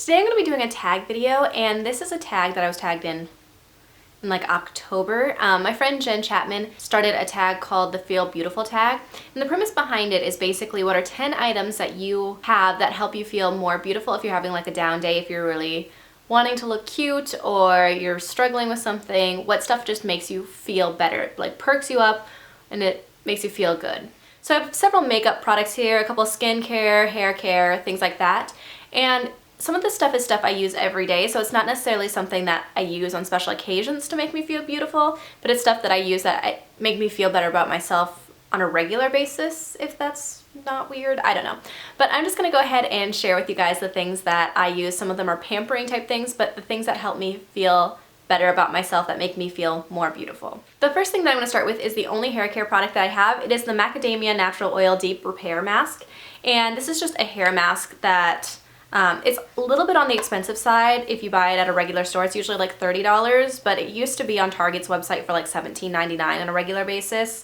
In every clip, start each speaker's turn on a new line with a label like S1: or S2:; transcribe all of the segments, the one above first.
S1: Today I'm going to be doing a tag video, and this is a tag that I was tagged in like October. My friend Jen Chapman started a tag called the Feel Beautiful tag, and the premise behind it is basically what are 10 items that you have that help you feel more beautiful if you're having like a down day, if you're really wanting to look cute or you're struggling with something, what stuff just makes you feel better, like perks you up and it makes you feel good. So I have several makeup products here, a couple of skincare, hair care, things like that. And some of this stuff is stuff I use every day, so it's not necessarily something that I use on special occasions to make me feel beautiful, but it's stuff that I use that make me feel better about myself on a regular basis, if that's not weird. I don't know. But I'm just going to go ahead and share with you guys the things that I use. Some of them are pampering type things, but the things that help me feel better about myself, that make me feel more beautiful. The first thing that I'm going to start with is the only hair care product that I have. It is the Macadamia Natural Oil Deep Repair Mask, and this is just a hair mask that it's a little bit on the expensive side if you buy it at a regular store. It's usually like $30, but it used to be on Target's website for like $17.99 on a regular basis,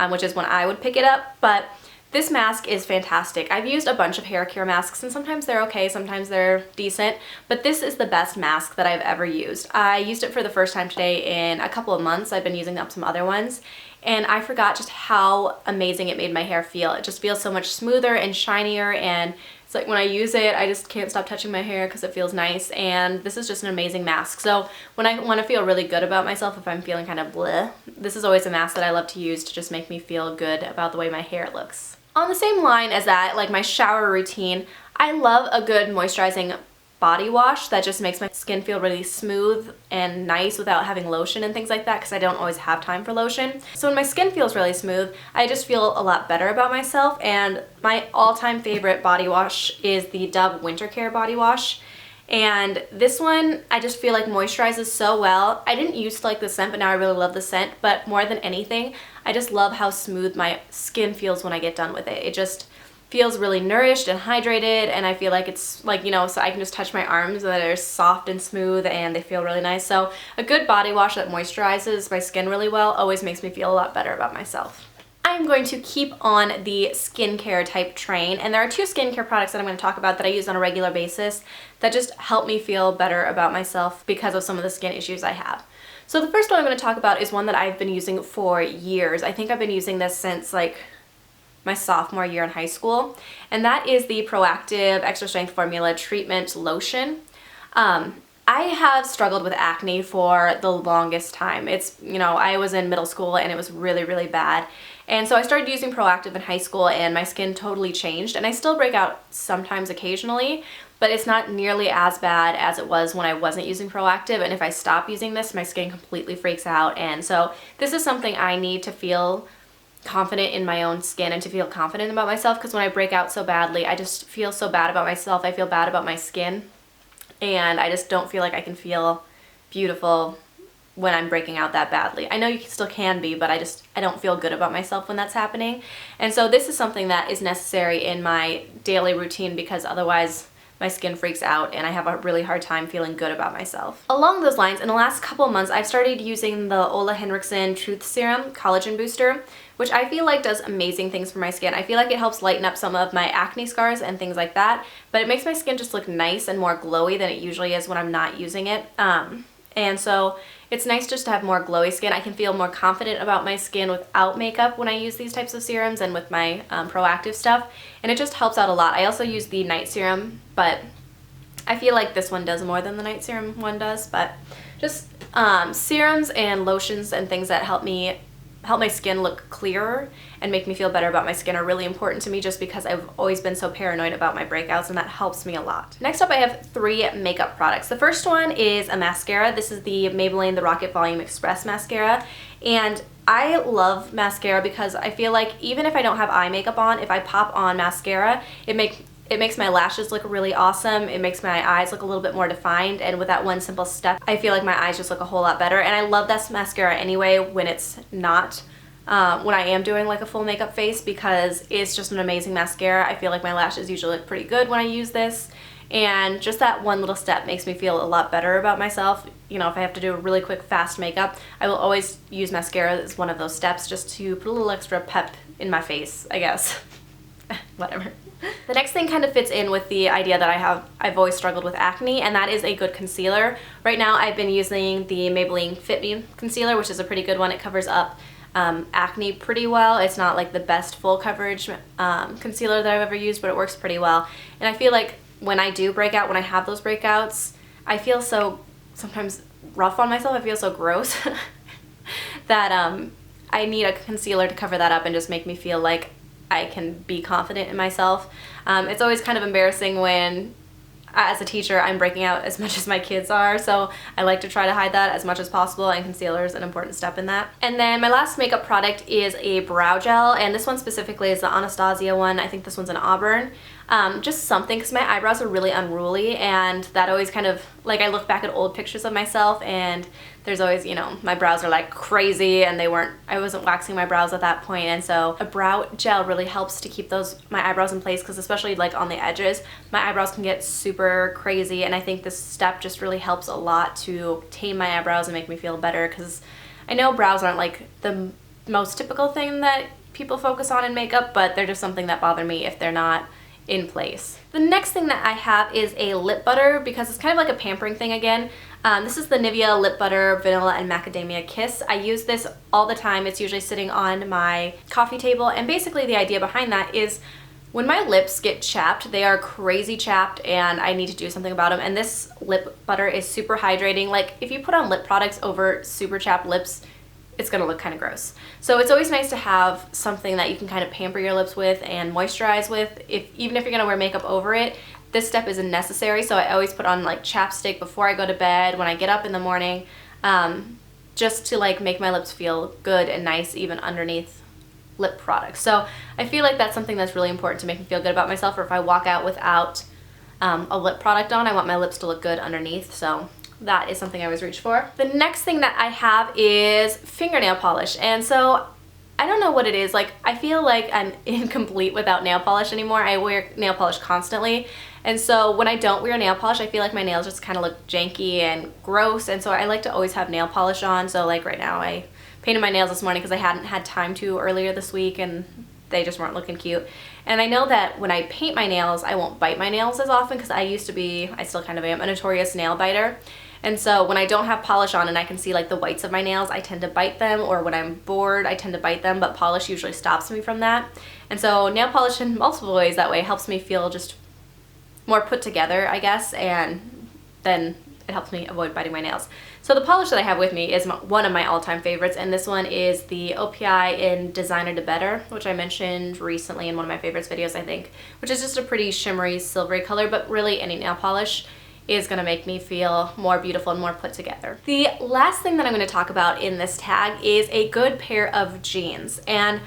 S1: which is when I would pick it up. But this mask is fantastic. I've used a bunch of hair care masks, and sometimes they're okay, sometimes they're decent, but this is the best mask that I've ever used. I used it for the first time today in a couple of months. I've been using up some other ones, and I forgot just how amazing it made my hair feel. It just feels so much smoother and shinier, and it's like when I use it, I just can't stop touching my hair because it feels nice, and this is just an amazing mask. So when I want to feel really good about myself, if I'm feeling kind of bleh, this is always a mask that I love to use to just make me feel good about the way my hair looks. On the same line as that, like my shower routine, I love a good moisturizing body wash that just makes my skin feel really smooth and nice without having lotion and things like that, because I don't always have time for lotion. So when my skin feels really smooth, I just feel a lot better about myself, and my all-time favorite body wash is the Dove Winter Care body wash. And this one, I just feel like moisturizes so well. I didn't used to like the scent, but now I really love the scent. But more than anything, I just love how smooth my skin feels when I get done with it. It just feels really nourished and hydrated, and I feel like it's like, you know, so I can just touch my arms and they're soft and smooth and they feel really nice. So a good body wash that moisturizes my skin really well always makes me feel a lot better about myself. I'm going to keep on the skincare type train, and there are two skincare products that I'm going to talk about that I use on a regular basis that just help me feel better about myself because of some of the skin issues I have. So the first one I'm going to talk about is one that I've been using for years. I think I've been using this since like my sophomore year in high school, and that is the Proactive Extra Strength Formula Treatment Lotion. I have struggled with acne for the longest time. It's, you know, I was in middle school and it was really, really bad. And so I started using Proactive in high school, and my skin totally changed, and I still break out sometimes occasionally, but it's not nearly as bad as it was when I wasn't using Proactive. And if I stop using this, my skin completely freaks out. And so this is something I need to feel confident in my own skin and to feel confident about myself, because when I break out so badly, I just feel so bad about myself. I feel bad about my skin, and I just don't feel like I can feel beautiful when I'm breaking out that badly. I know you still can be, but I don't feel good about myself when that's happening. And so this is something that is necessary in my daily routine, because otherwise my skin freaks out and I have a really hard time feeling good about myself. Along those lines, in the last couple of months, I've started using the Henrikson Truth Serum Collagen Booster, which I feel like does amazing things for my skin. I feel like it helps lighten up some of my acne scars and things like that, but it makes my skin just look nice and more glowy than it usually is when I'm not using it. And so it's nice just to have more glowy skin. I can feel more confident about my skin without makeup when I use these types of serums and with my Proactive stuff, and it just helps out a lot. I also use the night serum, but I feel like this one does more than the night serum one does. But just serums and lotions and things that help my skin look clearer and make me feel better about my skin are really important to me, just because I've always been so paranoid about my breakouts, and that helps me a lot. Next up, I have 3 makeup products. The first one is a mascara. This is the Maybelline The Rocket Volume Express Mascara, and I love mascara because I feel like even if I don't have eye makeup on, if I pop on mascara, it makes my lashes look really awesome. It makes my eyes look a little bit more defined, and with that one simple step, I feel like my eyes just look a whole lot better. And I love this mascara anyway when it's not, when I am doing like a full makeup face, because it's just an amazing mascara. I feel like my lashes usually look pretty good when I use this, and just that one little step makes me feel a lot better about myself. You know, if I have to do a really quick, fast makeup, I will always use mascara as one of those steps just to put a little extra pep in my face, I guess. whatever. The next thing kind of fits in with the idea that I've always struggled with acne, and that is a good concealer. Right now I've been using the Maybelline Fit Me Concealer, which is a pretty good one. It covers up acne pretty well. It's not like the best full coverage concealer that I've ever used, but it works pretty well. And I feel like when I do break out, when I have those breakouts, I feel so sometimes rough on myself. I feel so gross that I need a concealer to cover that up and just make me feel like I can be confident in myself. It's always kind of embarrassing when, as a teacher, I'm breaking out as much as my kids are, so I like to try to hide that as much as possible, and concealer is an important step in that. And then my last makeup product is a brow gel, and this one specifically is the Anastasia one. I think this one's an Auburn. Just something, because my eyebrows are really unruly, and that always kind of, like, I look back at old pictures of myself, and there's always, you know, my brows are like crazy, and I wasn't waxing my brows at that point, and so a brow gel really helps to keep my eyebrows in place, because especially like on the edges, my eyebrows can get super crazy, and I think this step just really helps a lot to tame my eyebrows and make me feel better, because I know brows aren't like the most typical thing that people focus on in makeup, but they're just something that bother me if they're not in place. The next thing that I have is a lip butter, because it's kind of like a pampering thing again. This is the Nivea Lip Butter Vanilla and Macadamia Kiss. I use this all the time. It's usually sitting on my coffee table, and basically the idea behind that is when my lips get chapped, they are crazy chapped, and I need to do something about them, and this lip butter is super hydrating. Like, if you put on lip products over super chapped lips, it's gonna look kind of gross. So it's always nice to have something that you can kind of pamper your lips with and moisturize with. Even if you're gonna wear makeup over it, this step isn't necessary, so I always put on like chapstick before I go to bed, when I get up in the morning, just to like make my lips feel good and nice even underneath lip products. So I feel like that's something that's really important to make me feel good about myself, or if I walk out without a lip product on, I want my lips to look good underneath, so that is something I always reach for. The next thing that I have is fingernail polish, and so I don't know what it is. Like, I feel like I'm incomplete without nail polish anymore. I wear nail polish constantly, and so when I don't wear nail polish, I feel like my nails just kind of look janky and gross, and so I like to always have nail polish on. So like right now, I painted my nails this morning because I hadn't had time to earlier this week, and they just weren't looking cute. And I know that when I paint my nails, I won't bite my nails as often, because I still kind of am, a notorious nail biter. And so when I don't have polish on and I can see like the whites of my nails, I tend to bite them, or when I'm bored, I tend to bite them, but polish usually stops me from that. And so nail polish in multiple ways that way helps me feel just more put together, I guess, and then it helps me avoid biting my nails. So the polish that I have with me is one of my all-time favorites, and this one is the OPI Designer De Better, which I mentioned recently in one of my favorites videos, I think, which is just a pretty shimmery, silvery color, but really any nail polish is going to make me feel more beautiful and more put together. The last thing that I'm going to talk about in this tag is a good pair of jeans. And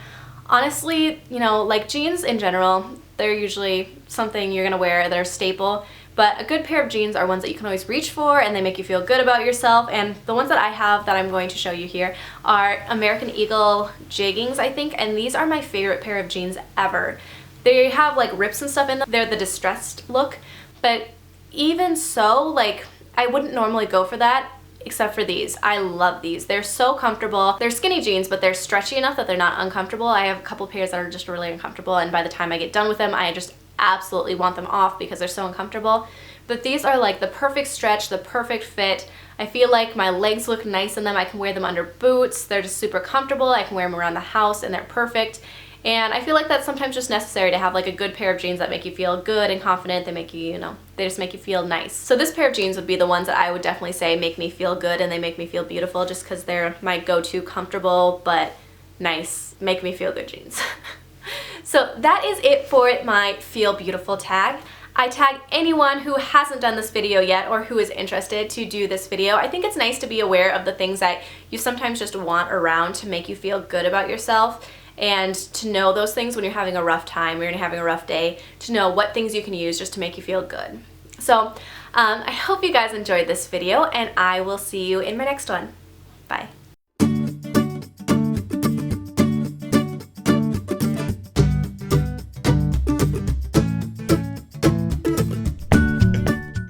S1: honestly, you know, like jeans in general, they're usually something you're going to wear, they're a staple, but a good pair of jeans are ones that you can always reach for, and they make you feel good about yourself. And the ones that I have that I'm going to show you here are American Eagle jeggings, I think, and these are my favorite pair of jeans ever. They have like rips and stuff in them. They're the distressed look, but even so, like, I wouldn't normally go for that, except for these. I love these. They're so comfortable. They're skinny jeans, but they're stretchy enough that they're not uncomfortable. I have a couple pairs that are just really uncomfortable, and by the time I get done with them, I just absolutely want them off because they're so uncomfortable. But these are like the perfect stretch, the perfect fit. I feel like my legs look nice in them. I can wear them under boots. They're just super comfortable. I can wear them around the house, and they're perfect. And I feel like that's sometimes just necessary to have like a good pair of jeans that make you feel good and confident. They make you, you know, they just make you feel nice. So this pair of jeans would be the ones that I would definitely say make me feel good, and they make me feel beautiful, just because they're my go-to comfortable but nice, make me feel good jeans. So that is it for my Feel Beautiful tag. I tag anyone who hasn't done this video yet or who is interested to do this video. I think it's nice to be aware of the things that you sometimes just want around to make you feel good about yourself, and to know those things when you're having a rough time or you're having a rough day, to know what things you can use just to make you feel good. So I hope you guys enjoyed this video, and I will see you in my next one. Bye.